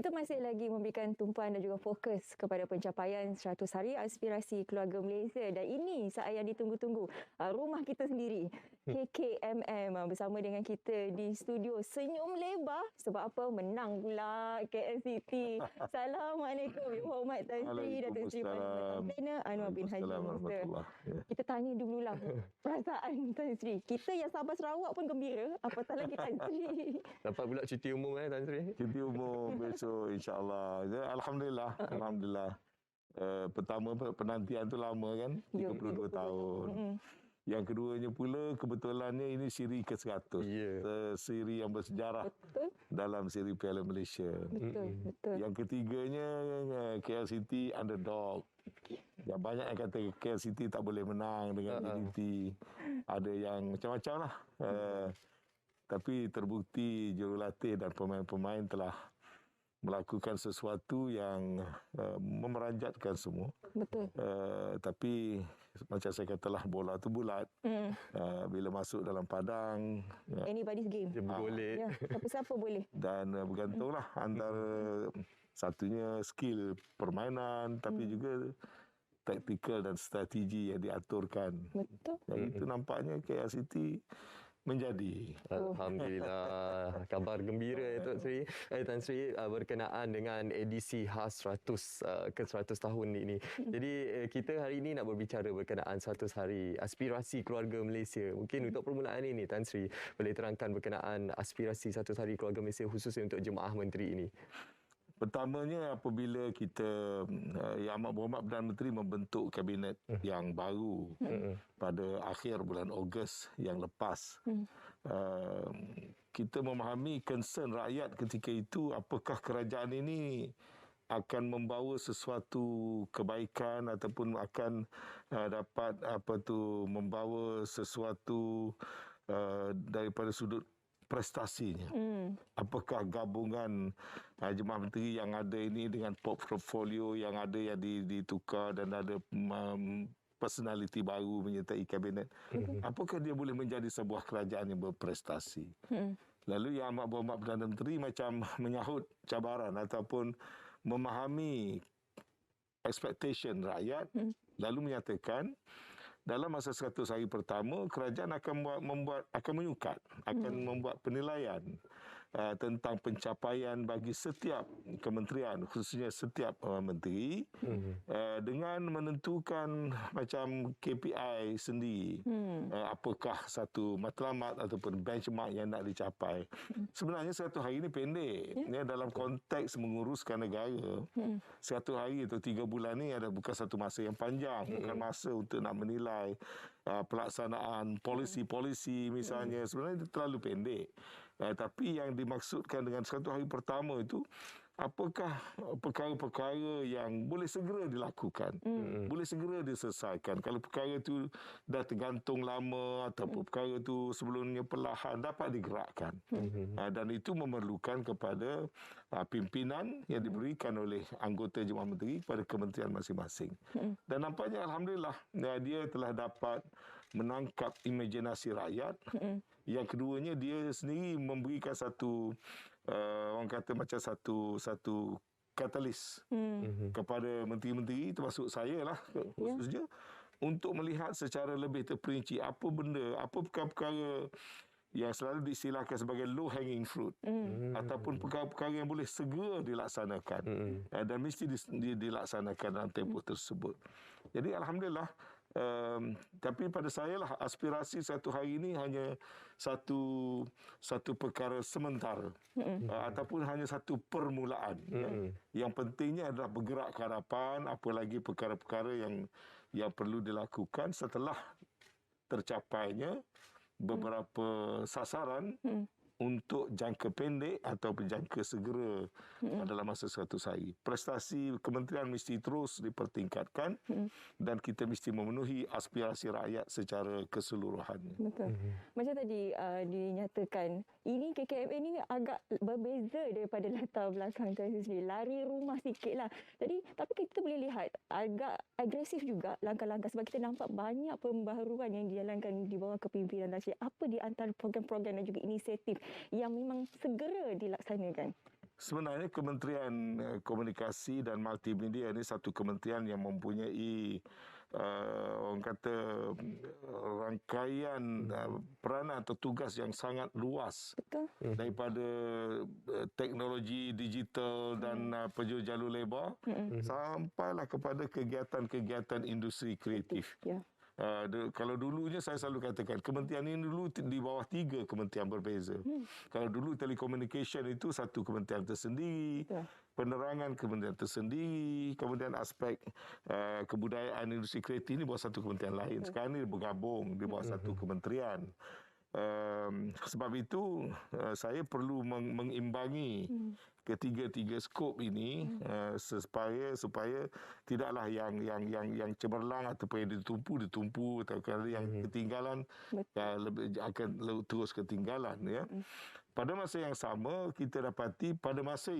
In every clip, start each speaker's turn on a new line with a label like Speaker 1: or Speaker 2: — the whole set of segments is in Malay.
Speaker 1: Kita masih lagi memberikan tumpuan dan juga fokus kepada pencapaian 100 hari aspirasi keluarga Malaysia. Dan ini saat yang ditunggu-tunggu. Rumah kita sendiri, KKMM, bersama dengan kita di studio senyum lebar. Sebab apa? Menang pula KL City. Assalamualaikum. Yang hormat Tan Sri Datuk Seri Perdana Anwar bin Haji Minister. Kita tanya dululah perasaan Tan Sri. Kita yang Sabah Sarawak pun gembira. Apatah lagi Tan Sri.
Speaker 2: Dapat pula cuti umum Tan Sri?
Speaker 3: Cuti umum besok insya-Allah. Alhamdulillah, alhamdulillah. Pertama penantian tu lama kan, 32 tahun. Yang keduanya pula kebetulannya ini siri ke-100. Siri yang bersejarah dalam siri Piala Malaysia.
Speaker 1: Betul.
Speaker 3: Yang ketiganya KL City underdog. Ya, banyak yang kata KL City tak boleh menang dengan Unity. Ada yang macam-macam lah. Tapi terbukti jurulatih dan pemain-pemain telah melakukan sesuatu yang memeranjatkan semua.
Speaker 1: Betul.
Speaker 3: Tapi macam saya katalah, bola tu bulat. Bila masuk dalam padang,
Speaker 1: anybody's game.
Speaker 2: Dia boleh.
Speaker 1: Ya, siapa-siapa boleh.
Speaker 3: Dan bergantunglah antara satunya skill permainan, tapi juga taktikal dan strategi yang diaturkan.
Speaker 1: Betul.
Speaker 3: Dan itu nampaknya KL City menjadi.
Speaker 2: Alhamdulillah. Kabar gembira ya Tan Sri berkenaan dengan edisi khas 100 ke 100 tahun ini. Jadi kita hari ini nak berbicara berkenaan 100 hari aspirasi keluarga Malaysia. Mungkin untuk permulaan ini Tan Sri boleh terangkan berkenaan aspirasi 100 hari keluarga Malaysia khususnya untuk Jemaah Menteri ini.
Speaker 3: Pertamanya apabila kita Yang Amat Berhormat Perdana Menteri membentuk kabinet yang baru pada akhir bulan Ogos yang lepas, kita memahami concern rakyat ketika itu, apakah kerajaan ini akan membawa sesuatu kebaikan ataupun akan dapat membawa sesuatu daripada sudut prestasinya. Apakah gabungan Jemaah Menteri yang ada ini dengan portfolio yang ada yang ditukar dan ada personality baru menyertai kabinet, apakah dia boleh menjadi sebuah kerajaan yang berprestasi? Lalu Yang Amat Berhormat Perdana Menteri macam menyahut cabaran ataupun memahami expectation rakyat, lalu menyatakan dalam masa 100 hari pertama, kerajaan akan menyukat, akan membuat penilaian tentang pencapaian bagi setiap kementerian, khususnya setiap menteri, dengan menentukan macam KPI sendiri. Apakah satu matlamat ataupun benchmark yang nak dicapai. Sebenarnya 100 hari ini pendek. Dalam konteks menguruskan negara, 100 hari atau 3 bulan ni bukan satu masa yang panjang, bukan masa untuk nak menilai pelaksanaan polisi-polisi misalnya. Sebenarnya itu terlalu pendek. Tapi yang dimaksudkan dengan 100 hari pertama itu, apakah perkara-perkara yang boleh segera dilakukan, boleh segera diselesaikan. Kalau perkara itu dah tergantung lama ataupun perkara itu sebelumnya perlahan, dapat digerakkan. Dan itu memerlukan kepada pimpinan yang diberikan oleh anggota Jemaah Menteri kepada kementerian masing-masing. Dan nampaknya Alhamdulillah dia telah dapat menangkap imajinasi rakyat. Yang keduanya, dia sendiri memberikan satu orang kata macam satu katalis kepada menteri-menteri, termasuk saya lah khususnya, untuk melihat secara lebih terperinci apa benda, apa perkara-perkara yang selalu diistilahkan sebagai low hanging fruit, ataupun perkara-perkara yang boleh segera dilaksanakan, dan mesti dilaksanakan dalam tempoh tersebut. Jadi Alhamdulillah. Tapi pada saya lah, aspirasi 100 hari ini hanya satu perkara sementara, ataupun hanya satu permulaan. Yang pentingnya adalah bergerak ke hadapan, apalagi perkara-perkara yang perlu dilakukan setelah tercapainya beberapa sasaran untuk jangka pendek ataupun jangka segera dalam masa 100 hari. Prestasi kementerian mesti terus dipertingkatkan, dan kita mesti memenuhi aspirasi rakyat secara keseluruhannya.
Speaker 1: Betul. Macam tadi dinyatakan, ini KKM ini agak berbeza daripada latar belakang Tan Sri. Lari rumah sikit lah. Tapi kita boleh lihat agak agresif juga langkah-langkah, sebab kita nampak banyak pembaharuan yang dijalankan di bawah kepimpinan Tan Sri. Apa di antara program-program dan juga inisiatif yang memang segera dilaksanakan?
Speaker 3: Sebenarnya Kementerian Komunikasi dan Multimedia ini satu kementerian yang mempunyai orang kata rangkaian peranan atau tugas yang sangat luas.
Speaker 1: Betul.
Speaker 3: Daripada teknologi digital dan jalur lebar sampailah kepada kegiatan-kegiatan industri kreatif.
Speaker 1: Ya.
Speaker 3: Kalau dulunya saya selalu katakan kementerian ini dulu di bawah 3 kementerian berbeza. Kalau dulu telekomunikasi itu satu kementerian tersendiri, penerangan kementerian tersendiri, kemudian aspek kebudayaan industri kreatif ini bawah satu kementerian lain. Sekarang ini bergabung di bawah satu kementerian. Sebab itu saya perlu mengimbangi ketiga-tiga skop ini supaya tidaklah yang cemerlang ataupun yang ditumpu atau kalau yang ketinggalan akan terus ketinggalan ya. Pada masa yang sama kita dapati pada masa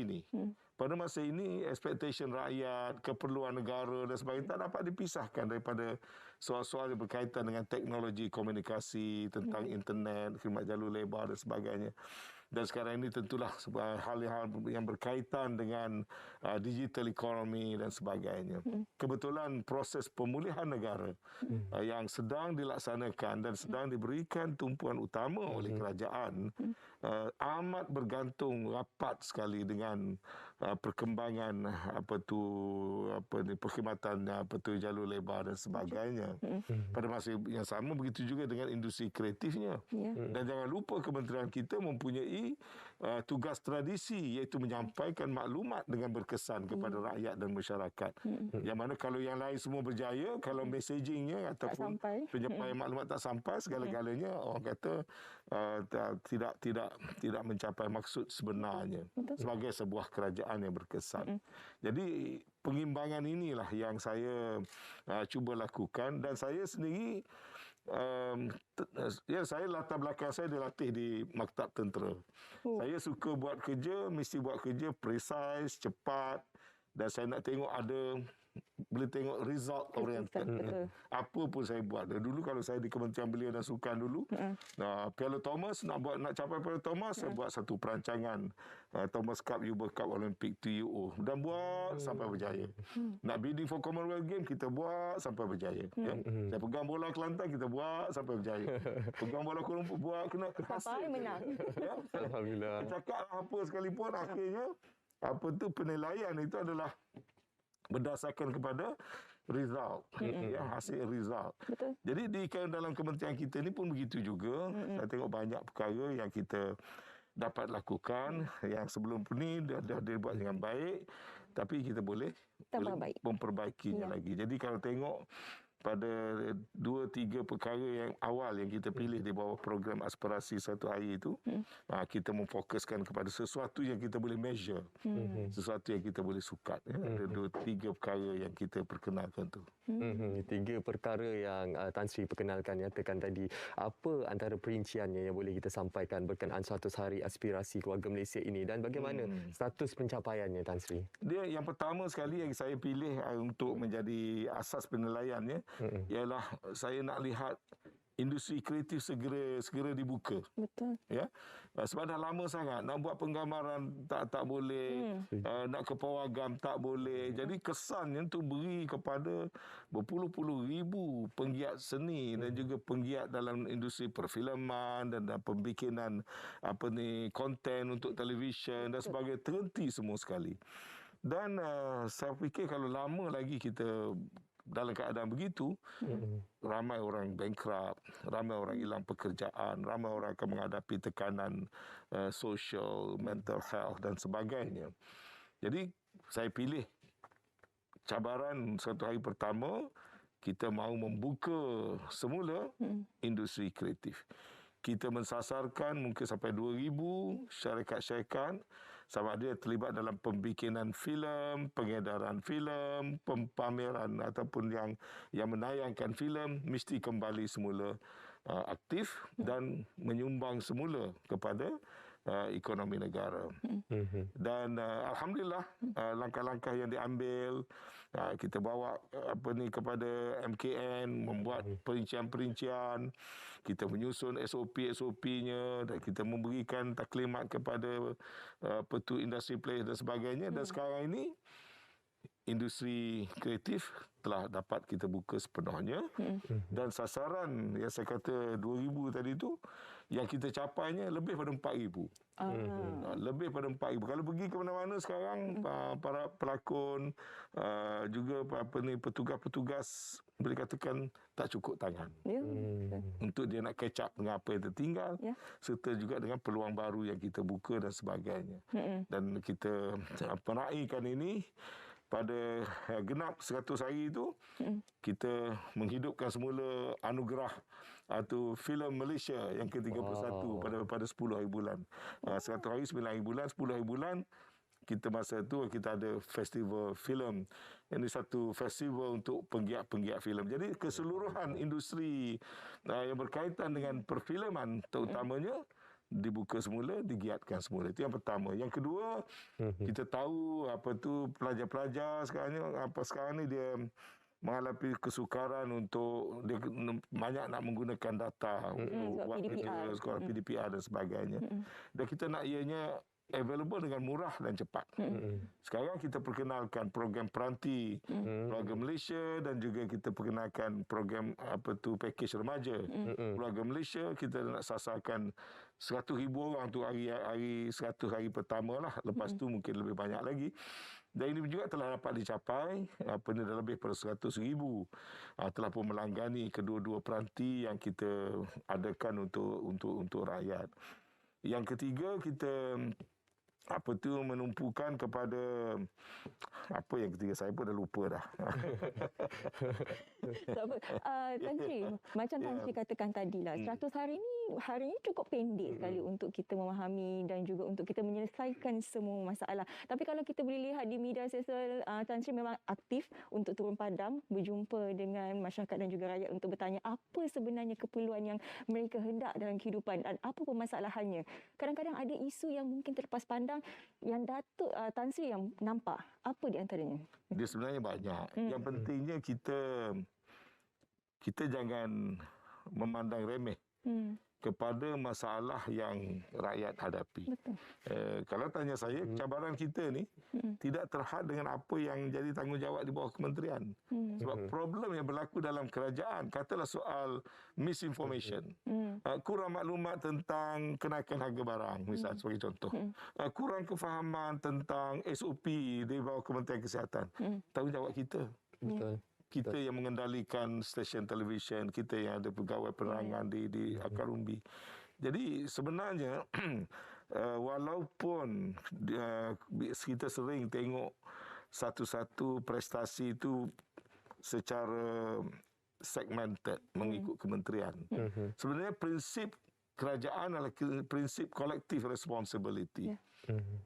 Speaker 3: ini expectation rakyat, keperluan negara dan sebagainya tak dapat dipisahkan daripada soal-soal yang berkaitan dengan teknologi komunikasi, tentang internet, khidmat jalur lebar dan sebagainya. Dan sekarang ini tentulah hal-hal yang berkaitan dengan digital economy dan sebagainya. Kebetulan proses pemulihan negara yang sedang dilaksanakan dan sedang diberikan tumpuan utama oleh kerajaan amat bergantung rapat sekali dengan perkembangan perkhidmatan jalur lebar dan sebagainya. Pada masa yang sama begitu juga dengan industri kreatifnya. Dan jangan lupa kementerian kita mempunyai tugas tradisi iaitu menyampaikan maklumat dengan berkesan kepada rakyat dan masyarakat. Yang mana kalau yang lain semua berjaya, kalau messagingnya ataupun penyampaian maklumat tak sampai, segala-galanya orang kata tidak mencapai maksud sebenarnya sebagai sebuah kerajaan yang berkesan. Jadi pengimbangan inilah yang saya cuba lakukan dan saya sendiri saya latar belakang saya dilatih di maktab tentera. Saya suka buat kerja, mesti buat kerja precise, cepat dan saya nak tengok boleh tengok result oriented. Apa pun saya buat. Dulu kalau saya di Kementerian Belia dan Sukan dulu, Piala Thomas nak capai Piala Thomas, saya buat satu perancangan Thomas Cup, Uber Cup, Olympic TUO dan buat sampai berjaya. Nak bidding for Commonwealth Game kita buat sampai berjaya. Saya pegang bola Kelantan kita buat sampai berjaya. Pegang bola Kuala Lumpur buat kena hasil.
Speaker 1: Menang.
Speaker 3: Ya?
Speaker 2: Alhamdulillah.
Speaker 3: Cakap apa sekalipun akhirnya penilaian itu adalah berdasarkan kepada result, hasil result.
Speaker 1: Betul.
Speaker 3: Jadi dalam kementerian kita ni pun begitu juga. Saya tengok banyak perkara yang kita dapat lakukan yang sebelum ni dah dibuat dengan baik, tapi kita boleh memperbaikinya lagi. Jadi kalau tengok pada 2-3 perkara yang awal yang kita pilih di bawah program aspirasi satu hari itu, kita memfokuskan kepada sesuatu yang kita boleh measure, sesuatu yang kita boleh sukat. Ada 2-3 perkara yang kita perkenalkan tu.
Speaker 2: 3 perkara yang Tan Sri perkenalkan, nyatakan tadi. Apa antara perinciannya yang boleh kita sampaikan berkenaan 100 hari aspirasi keluarga Malaysia ini dan bagaimana status pencapaiannya, Tan Sri?
Speaker 3: Dia yang pertama sekali yang saya pilih untuk menjadi asas penilaiannya ialah saya nak lihat industri kreatif segera dibuka.
Speaker 1: Betul.
Speaker 3: Ya. Sebab dah lama sangat nak buat penggambaran tak boleh, nak ke pawagam tak boleh. Jadi kesannya tu beri kepada berpuluh-puluh ribu penggiat seni dan juga penggiat dalam industri perfilman dan pembikinan konten untuk televisyen dan sebagainya terhenti semua sekali. Dan saya fikir kalau lama lagi kita dalam keadaan begitu, ramai orang bankrupt, ramai orang hilang pekerjaan, ramai orang akan menghadapi tekanan sosial, mental health dan sebagainya. Jadi saya pilih cabaran satu hari pertama, kita mahu membuka semula industri kreatif. Kita mensasarkan mungkin sampai 2,000 syarikat-syarikat sama ada terlibat dalam pembikinan filem, pengedaran filem, pameran ataupun yang menayangkan filem mesti kembali semula aktif dan menyumbang semula kepada ekonomi negara. Dan alhamdulillah langkah-langkah yang diambil, kita bawa kepada MKN, membuat perincian-perincian, kita menyusun SOP-SOP-nya dan kita memberikan taklimat kepada industri player dan sebagainya. Dan sekarang ini industri kreatif telah dapat kita buka sepenuhnya, dan sasaran yang saya kata 2,000 tadi tu yang kita capainya lebih pada 4,000. Lebih pada 4,000. Kalau pergi ke mana-mana sekarang, para pelakon, juga petugas-petugas boleh katakan tak cukup tangan. Untuk dia nak catch up dengan apa yang tertinggal, serta juga dengan peluang baru yang kita buka dan sebagainya. Dan kita meraihkan ini pada genap 100 hari itu, kita menghidupkan semula anugerah atau filem Malaysia yang ke-31 pada 10 hari bulan. 100 hari 9 hari bulan, 10 hari bulan kita masa itu kita ada festival filem. Ini satu festival untuk penggiat-penggiat filem. Jadi keseluruhan industri yang berkaitan dengan perfilman terutamanya dibuka semula, digiatkan semula. Itu yang pertama. Yang kedua, kita tahu pelajar-pelajar sekarang ni dia menghadapi kesukaran untuk dia banyak nak menggunakan data untuk buat kerja sekolah PDPR dan sebagainya. Dan kita nak ianya available dengan murah dan cepat. Sekarang kita perkenalkan program peranti, keluarga Malaysia, dan juga kita perkenalkan program package remaja. Keluarga Malaysia kita nak sasarkan 100,000 orang tu hari 100 hari pertama lah. Lepas tu mungkin lebih banyak lagi. Dan ini juga telah dapat dicapai, dah lebih pada 100,000 telah pun melanggani kedua-dua peranti yang kita adakan untuk rakyat. Yang ketiga, kita menumpukan kepada apa yang ketiga, saya pun dah lupa dah.
Speaker 1: Tak apa. Tan Sri, macam Tan Sri katakan tadi lah, 100 hari ini cukup pendek sekali untuk kita memahami dan juga untuk kita menyelesaikan semua masalah. Tapi kalau kita boleh lihat di media sosial, Tan Sri memang aktif untuk turun padang, berjumpa dengan masyarakat dan juga rakyat untuk bertanya apa sebenarnya keperluan yang mereka hendak dalam kehidupan dan apa permasalahannya. Kadang-kadang ada isu yang mungkin terlepas pandang yang Datuk Tan Sri yang nampak. Apa di antaranya?
Speaker 3: Dia sebenarnya banyak. Yang pentingnya kita jangan memandang remeh kepada masalah yang rakyat hadapi. Kalau tanya saya, cabaran kita ni tidak terhad dengan apa yang jadi tanggungjawab di bawah kementerian. Sebab problem yang berlaku dalam kerajaan, katalah soal misinformation, kurang maklumat tentang kenaikan harga barang, misal sebagai contoh, kurang kefahaman tentang SOP di bawah Kementerian Kesihatan. Tanggungjawab kita.
Speaker 2: Betul.
Speaker 3: Kita yang mengendalikan stesen televisyen, kita yang ada pegawai penerangan di akar umbi. Jadi sebenarnya walaupun kita sering tengok satu-satu prestasi itu secara segmented mengikut kementerian. Sebenarnya prinsip kerajaan adalah prinsip collective responsibility.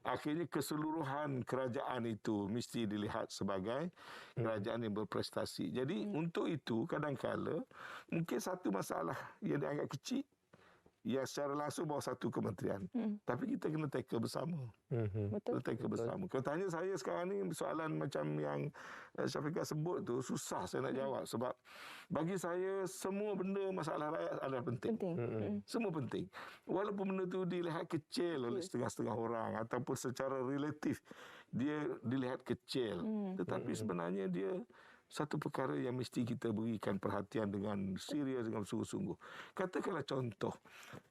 Speaker 3: Akhirnya keseluruhan kerajaan itu mesti dilihat sebagai kerajaan yang berprestasi. Jadi untuk itu kadang-kala mungkin satu masalah yang dianggap kecil yang secara langsung bawah satu kementerian. Tapi kita kena tackle bersama.
Speaker 1: Betul.
Speaker 3: Tackle bersama. Kalau tanya saya sekarang ni soalan macam yang Syafiqah sebut tu, susah saya nak jawab. Sebab bagi saya semua benda masalah rakyat adalah penting. Semua penting. Walaupun benda tu dilihat kecil oleh setengah-setengah orang ataupun secara relatif dia dilihat kecil. Tetapi sebenarnya dia satu perkara yang mesti kita berikan perhatian dengan serius, dengan sungguh-sungguh. Katakanlah contoh,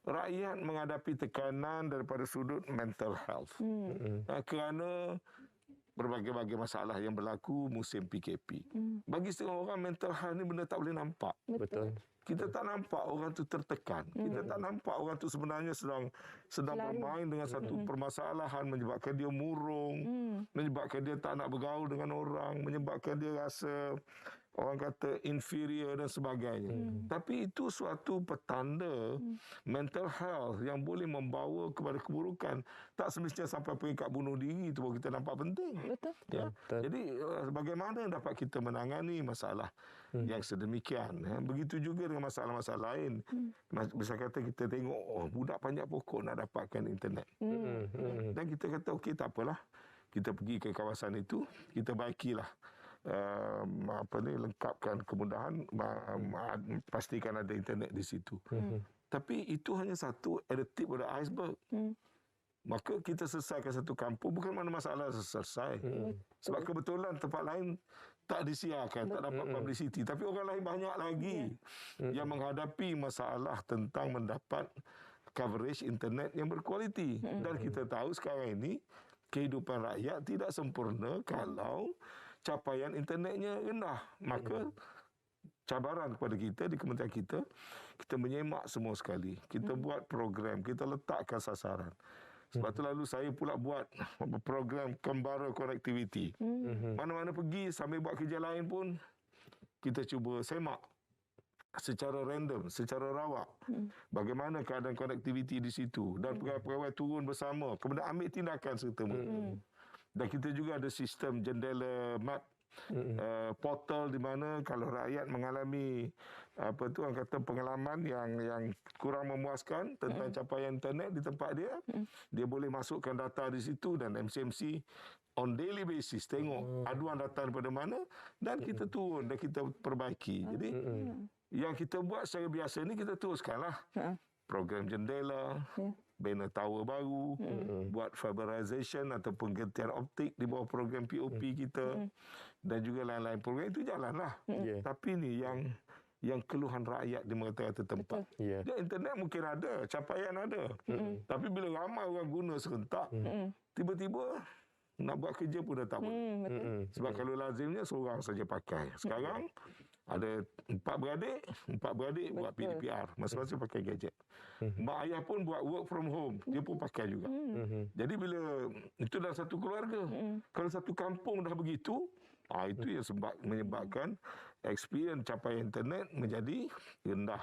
Speaker 3: rakyat menghadapi tekanan daripada sudut mental health. Kerana berbagai-bagai masalah yang berlaku musim PKP. Bagi setengah orang, mental health ni benda tak boleh nampak.
Speaker 2: Betul.
Speaker 3: Kita tak nampak orang tu tertekan. Kita tak nampak orang tu sebenarnya sedang bermain dengan satu permasalahan, menyebabkan dia murung, menyebabkan dia tak nak bergaul dengan orang, menyebabkan dia rasa orang kata inferior dan sebagainya. Tapi itu suatu petanda mental health yang boleh membawa kepada keburukan. Tak semestinya sampai peringkat bunuh diri itu baru kita nampak penting.
Speaker 1: Betul.
Speaker 3: Ya.
Speaker 2: Betul.
Speaker 3: Jadi bagaimana dapat kita menangani masalah yang sedemikian. Begitu juga dengan masalah-masalah lain. Bisa kata kita tengok budak panjat pokok nak dapatkan internet. Dan kita kata okey tak apalah. Kita pergi ke kawasan itu, kita baikilah lengkapkan kemudahan, pastikan ada internet di situ. Tapi itu hanya satu at the tip of the iceberg. Maka kita selesaikan satu kampung, bukan mana masalah selesai. Sebab kebetulan tempat lain tak disiarkan, tak dapat publicity. Tapi orang lain banyak lagi yang menghadapi masalah tentang mendapat coverage internet yang berkualiti. Dan kita tahu sekarang ini, kehidupan rakyat tidak sempurna kalau capaian internetnya rendah. Maka cabaran kepada kita di kementerian kita menyemak semua sekali. Kita buat program, kita letakkan sasaran. Sebab tu lalu saya pula buat program Kembara Connectivity. Mana-mana pergi sambil buat kerja lain pun, kita cuba semak secara random, secara rawak. Bagaimana keadaan konektiviti di situ. Dan pegawai-pegawai turun bersama. Kemudian ambil tindakan serta merta. Dan kita juga ada sistem jendela map. Portal di mana kalau rakyat mengalami orang kata pengalaman yang kurang memuaskan tentang capaian internet di tempat dia, dia boleh masukkan data di situ dan MCMC on daily basis tengok aduan datang daripada mana dan kita turun dan kita perbaiki. Jadi yang kita buat secara biasa ni kita teruskanlah. Program jendela, banner tower baru, buat fiberization ataupun gentian optik di bawah program POP kita dan juga lain-lain program itu jalanlah. Tapi ni yang keluhan rakyat di merata-rata tempat. Dia internet mungkin ada, capaian ada. Tapi bila ramai orang guna serentak, tiba-tiba nak buat kerja pun dah tak boleh. Sebab kalau lazimnya seorang saja pakai. Sekarang ada empat beradik buat PDPR. Masing-masing pakai gadget. Mak ayah pun buat work from home. Dia pun pakai juga. Jadi bila itu dalam satu keluarga. Kalau satu kampung dah begitu, itu yang menyebabkan experience capaian internet menjadi rendah.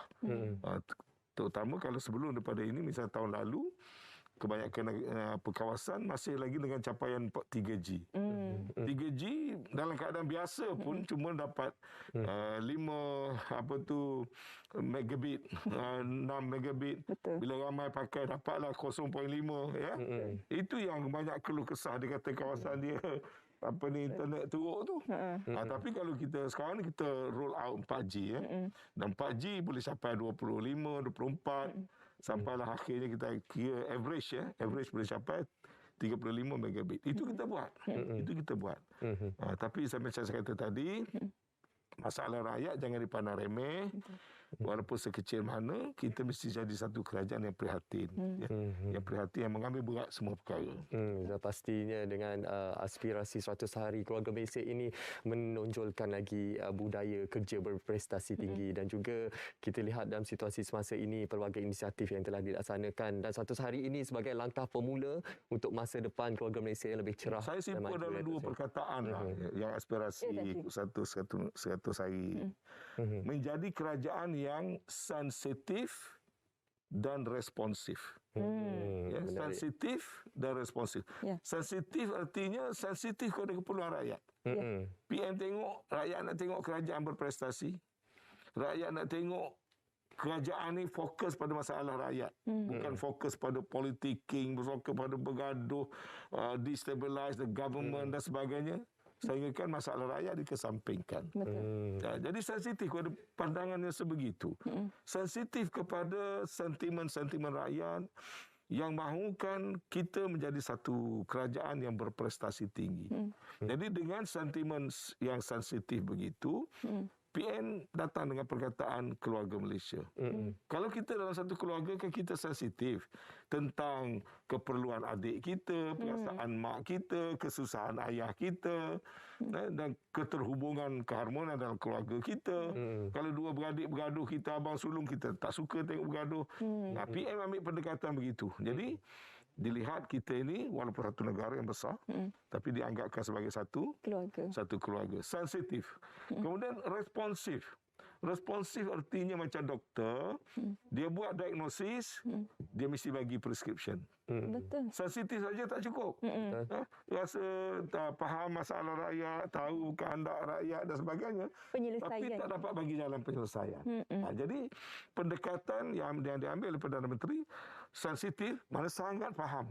Speaker 3: Terutama kalau sebelum daripada ini, misalnya tahun lalu, kebanyakan kawasan masih lagi dengan capaian 3G. 3G dalam keadaan biasa pun cuma dapat 5 megabit, 6 megabit. Bila ramai pakai dapatlah 0.5 ya. Itu yang banyak keluh kesah dia kata kawasan dia internet teruk tu. Tapi kalau kita sekarang ni kita roll out 4G ya. Dan 4G boleh sampai 25, 24 sampailah akhirnya kita kira average ya. Average boleh sampai 35 megabit. Itu kita buat. Itu kita buat. Tapi macam saya kata tadi, masalah rakyat jangan dipandang remeh. Walaupun sekecil mana, kita mesti jadi satu kerajaan yang prihatin. Yang prihatin, yang mengambil berat semua perkara.
Speaker 2: Pastinya dengan aspirasi 100 hari keluarga Malaysia ini menonjolkan lagi budaya kerja berprestasi tinggi. Dan juga kita lihat dalam situasi semasa ini pelbagai inisiatif yang telah dilaksanakan. Dan 100 hari ini sebagai langkah pemula untuk masa depan keluarga Malaysia yang lebih cerah.
Speaker 3: Saya simpul dalam dua perkataan lah, yang aspirasi 100 hari. Menjadi kerajaan yang sensitif dan responsif. Sensitif dan responsif. Sensitif artinya sensitif kepada keperluan rakyat. PM tengok, rakyat nak tengok kerajaan berprestasi. Rakyat nak tengok kerajaan ni fokus pada masalah rakyat. Bukan fokus pada politicking, fokus pada bergaduh, destabilize the government dan sebagainya. Sehingga kan masalah rakyat dikesampingkan. Jadi sensitif kepada pandangan yang sebegitu. Sensitif kepada sentimen-sentimen rakyat yang mahukan kita menjadi satu kerajaan yang berprestasi tinggi. Jadi dengan sentimen yang sensitif begitu, PN datang dengan perkataan keluarga Malaysia. Kalau kita dalam satu keluarga kan kita sensitif tentang keperluan adik kita, perasaan mak kita, kesusahan ayah kita dan keterhubungan keharmonian dalam keluarga kita. Kalau dua beradik bergaduh, kita abang sulung, kita tak suka tengok bergaduh. PM ambil pendekatan begitu. Jadi dilihat kita ini walaupun satu negara yang besar, tapi dianggapkan sebagai satu keluarga. Sensitif. Kemudian responsif. Responsif artinya macam doktor, dia buat diagnosis, dia mesti bagi prescription.
Speaker 1: Betul.
Speaker 3: Sensitif saja tak cukup. Rasa faham masalah rakyat, tahu kehendak rakyat dan sebagainya, tapi tak dapat bagi jalan penyelesaian. Jadi pendekatan yang diambil oleh Perdana Menteri sensitif, mana sangat faham.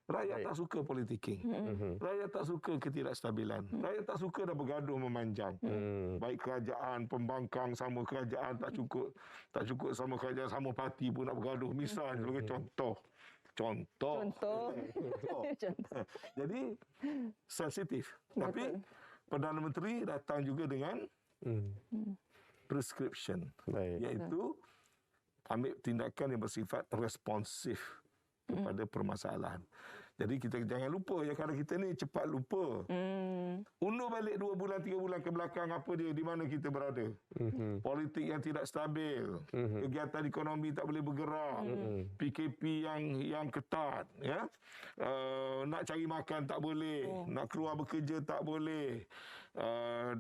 Speaker 3: Rakyat tak suka politiking. Rakyat tak suka ketidakstabilan. Rakyat tak suka dah bergaduh memanjang. Baik kerajaan, pembangkang sama kerajaan tak cukup sama kerajaan, sama parti pun nak bergaduh. Misal sebagai contoh. Jadi sensitif. Tapi Perdana Menteri datang juga dengan prescription. Iaitu ambil tindakan yang bersifat responsif kepada permasalahan. Jadi kita jangan lupa ya, kerana kita ni cepat lupa. Undur balik 2 bulan 3 bulan ke belakang apa dia, di mana kita berada. Politik yang tidak stabil, kegiatan ekonomi tak boleh bergerak, PKP yang ketat, ya. Nak cari makan tak boleh, nak keluar bekerja tak boleh.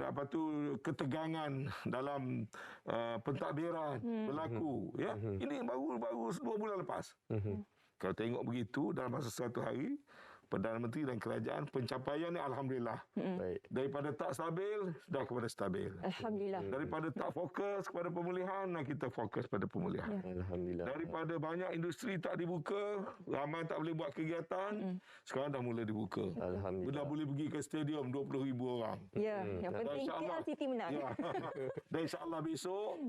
Speaker 3: Apa tu, ketegangan dalam pentadbiran berlaku, ya. Ini baru 2 bulan lepas. Kalau tengok begitu dalam masa 1 hari, Perdana Menteri dan kerajaan pencapaian ni alhamdulillah. Daripada tak stabil dah kepada stabil.
Speaker 1: Alhamdulillah.
Speaker 3: Daripada tak fokus kepada pemulihan, kita fokus pada pemulihan.
Speaker 2: Alhamdulillah.
Speaker 3: Daripada banyak industri tak dibuka, ramai tak boleh buat kegiatan, sekarang dah mula dibuka.
Speaker 2: Alhamdulillah.
Speaker 3: Dah boleh pergi ke stadium 20,000 orang.
Speaker 1: Ya, yang penting KL City menang.
Speaker 3: Ya. Dan insya-Allah besok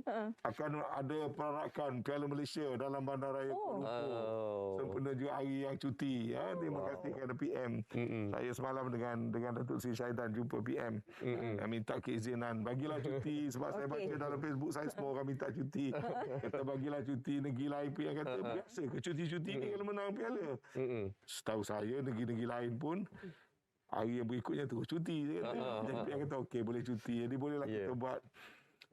Speaker 3: akan ada perarakan Piala Malaysia dalam Bandaraya Kuala Lumpur. Sempena juga hari yang cuti, ya. Terima kasih kepada PM. Saya semalam dengan Datuk Seri Syaidan jumpa PM. Minta keizinan, bagilah cuti sebab saya baca dalam Facebook saya semua orang minta cuti. Kata bagilah cuti, negeri lain pun yang kata biasa ke cuti-cuti ni kalau menang piala. Setahu saya negeri-negeri lain pun hari yang berikutnya terus cuti. Jadi PM kata okey boleh cuti. Jadi bolehlah kita buat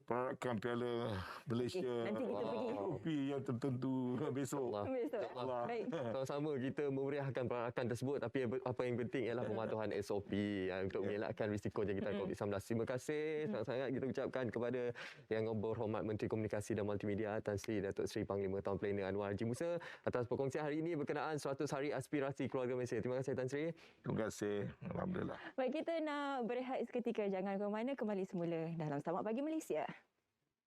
Speaker 3: perarakan Piala Malaysia.
Speaker 1: Nanti kita pergi.
Speaker 3: Kopi yang tertentu besok.
Speaker 1: Allah. Baik.
Speaker 2: Sama-sama kita memeriahkan perarakan tersebut, tapi apa yang penting ialah pematuhan SOP untuk mengelakkan risiko jangkitan COVID-19. Terima kasih sangat-sangat kita ucapkan kepada Yang Berhormat Menteri Komunikasi dan Multimedia Tan Sri Datuk Seri Panglima Tahun Pelena Anwar Haji Musa atas perkongsian hari ini berkenaan 100 Hari Aspirasi Keluarga Malaysia. Terima kasih Tan Sri.
Speaker 3: Terima kasih. Alhamdulillah.
Speaker 1: Baik, kita nak berehat seketika. Jangan ke mana, kembali semula dalam Selamat Pagi Malaysia.